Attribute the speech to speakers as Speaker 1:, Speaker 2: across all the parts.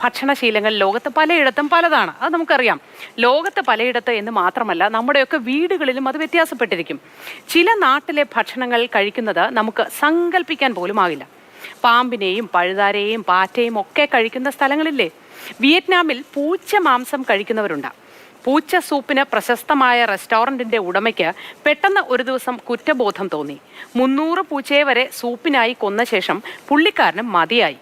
Speaker 1: ഭക്ഷണശീലങ്ങൾ ലോകത്ത് പലയിടത്തും പലതാണ്. അത് നമുക്കറിയാം. ലോകത്ത് പലയിടത്ത് എന്ന് മാത്രമല്ല, നമ്മുടെയൊക്കെ വീടുകളിലും അത് വ്യത്യാസപ്പെട്ടിരിക്കും. ചില നാട്ടിലെ ഭക്ഷണങ്ങൾ കഴിക്കുന്നത് നമുക്ക് സങ്കല്പിക്കാൻ പോലും ആകില്ല. പാമ്പിനെയും പഴുതാരയെയും പാറ്റയും ഒക്കെ കഴിക്കുന്ന സ്ഥലങ്ങളില്ലേ? വിയറ്റ്നാമിൽ പൂച്ച മാംസം കഴിക്കുന്നവരുണ്ട്. പൂച്ച സൂപ്പിന് പ്രശസ്തമായ റെസ്റ്റോറൻറ്റിൻ്റെ ഉടമയ്ക്ക് പെട്ടെന്ന് ഒരു ദിവസം കുറ്റബോധം തോന്നി. 300 പൂച്ചയെ വരെ സൂപ്പിനായി കൊന്ന ശേഷം പുള്ളിക്കാരനും മതിയായി.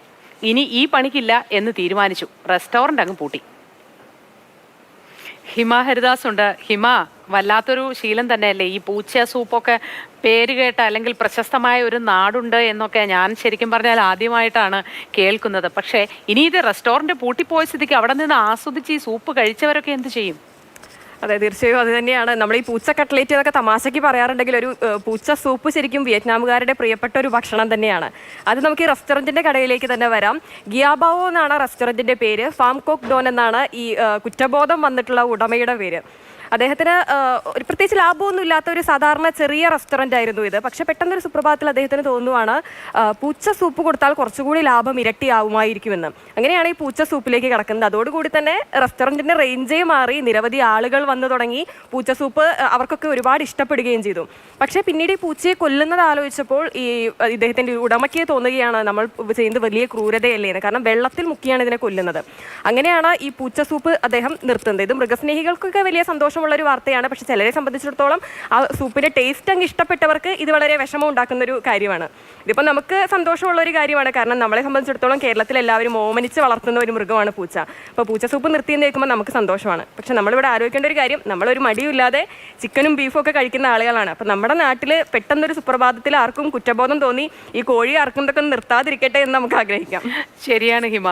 Speaker 1: ഇനി ഈ പണിക്കില്ല എന്ന് തീരുമാനിച്ചു. റെസ്റ്റോറൻ്റ് അങ്ങ് പൂട്ടി. ഹിമ ഹരിദാസ് ഉണ്ട്. ഹിമ, വല്ലാത്തൊരു ശീലം തന്നെയല്ലേ ഈ പൂച്ച സൂപ്പൊക്കെ? പേര് കേട്ട അല്ലെങ്കിൽ പ്രശസ്തമായ ഒരു നാടുണ്ട് എന്നൊക്കെ ഞാൻ ശരിക്കും പറഞ്ഞാൽ ആദ്യമായിട്ടാണ് കേൾക്കുന്നത്. പക്ഷേ ഇനി ഇത് റെസ്റ്റോറൻറ്റ് പൂട്ടിപ്പോയ സ്ഥിതിക്ക് അവിടെ നിന്ന് ആസ്വദിച്ച് ഈ സൂപ്പ് കഴിച്ചവരൊക്കെ എന്ത് ചെയ്യും?
Speaker 2: അതെ, തീർച്ചയായും അത് തന്നെയാണ്. നമ്മൾ ഈ പൂച്ച കട്ട്ലേറ്റ് എന്നൊക്കെ തമാശയ്ക്ക് പറയാറുണ്ടെങ്കിൽ ഒരു പൂച്ച സൂപ്പ് ശരിക്കും വിയറ്റ്നാമുകാരുടെ പ്രിയപ്പെട്ട ഒരു ഭക്ഷണം തന്നെയാണ്. അത് നമുക്ക് ഈ റെസ്റ്റോറൻറ്റിൻ്റെ കടയിലേക്ക് തന്നെ വരാം. ഗിയാബാവോ എന്നാണ് റെസ്റ്റോറൻറ്റിൻ്റെ പേര്. ഫാം കോക്ക് ഡോൻ എന്നാണ് ഈ കുറ്റബോധം വന്നിട്ടുള്ള ഉടമയുടെ പേര്. അദ്ദേഹത്തിന് ഒരു പ്രത്യേകിച്ച് ലാഭമൊന്നും ഇല്ലാത്ത ഒരു സാധാരണ ചെറിയ റെസ്റ്റോറൻ്റ് ആയിരുന്നു ഇത്. പക്ഷേ പെട്ടെന്നൊരു സുപ്രഭാതത്തിൽ അദ്ദേഹത്തിന് തോന്നുവാണ് പൂച്ച സൂപ്പ് കൊടുത്താൽ കുറച്ചുകൂടി ലാഭം ഇരട്ടിയാവുമായിരിക്കുമെന്ന്. അങ്ങനെയാണ് ഈ പൂച്ച സൂപ്പിലേക്ക് കിടക്കുന്നത്. അതോടുകൂടി തന്നെ റെസ്റ്റോറൻറ്റിൻ്റെ റേഞ്ചേ മാറി. നിരവധി ആളുകൾ വന്നു തുടങ്ങി. പൂച്ച സൂപ്പ് അവർക്കൊക്കെ ഒരുപാട് ഇഷ്ടപ്പെടുകയും ചെയ്തു. പക്ഷേ പിന്നീട് ഈ പൂച്ചയെ കൊല്ലുന്നത് ആലോചിച്ചപ്പോൾ ഈ ഇദ്ദേഹത്തിൻ്റെ ഉടമയ്ക്ക് തോന്നുകയാണ് നമ്മൾ ചെയ്യുന്നത് വലിയ ക്രൂരതയല്ലേ എന്ന്. കാരണം വെള്ളത്തിൽ മുക്കിയാണ് ഇതിനെ കൊല്ലുന്നത്. അങ്ങനെയാണ് ഈ പൂച്ച സൂപ്പ് അദ്ദേഹം നിർത്തുന്നത്. ഇത് മൃഗസ്നേഹികൾക്കൊക്കെ വലിയ സന്തോഷമുള്ളൊരു വാർത്തയാണ്. പക്ഷെ ചിലരെ സംബന്ധിച്ചിടത്തോളം ആ സൂപ്പിൻ്റെ ടേസ്റ്റ് അങ്ങ് ഇഷ്ടപ്പെട്ടവർക്ക് ഇത് വളരെ വിഷമം ഉണ്ടാക്കുന്നൊരു കാര്യമാണ്. ഇതിപ്പോൾ നമുക്ക് സന്തോഷമുള്ള ഒരു കാര്യമാണ്. കാരണം നമ്മളെ സംബന്ധിച്ചിടത്തോളം കേരളത്തിൽ എല്ലാവരും ഓമനിച്ച് വളർത്തുന്ന ഒരു മൃഗമാണ് പൂച്ച. അപ്പോൾ പൂച്ച സൂപ്പ് നിർത്തിയെന്ന് കേൾക്കുമ്പോൾ നമുക്ക് സന്തോഷമാണ്. പക്ഷെ നമ്മളിവിടെ ആലോചിക്കേണ്ട ഒരു കാര്യം, നമ്മളൊരു മടിയില്ലാതെ ചിക്കനും ബീഫും ഒക്കെ കഴിക്കുന്ന ആളുകളാണ്. അപ്പോൾ നമ്മുടെ നാട്ടിൽ പെട്ടെന്നൊരു സുപ്രഭാതത്തിൽ ആർക്കും കുറ്റബോധം തോന്നി ഈ കോഴി അറക്കുന്നതൊക്കെ നിർത്താതിരിക്കട്ടെ എന്ന് നമുക്ക് ആഗ്രഹിക്കാം.
Speaker 1: ശരിയാണ് ഹിമ.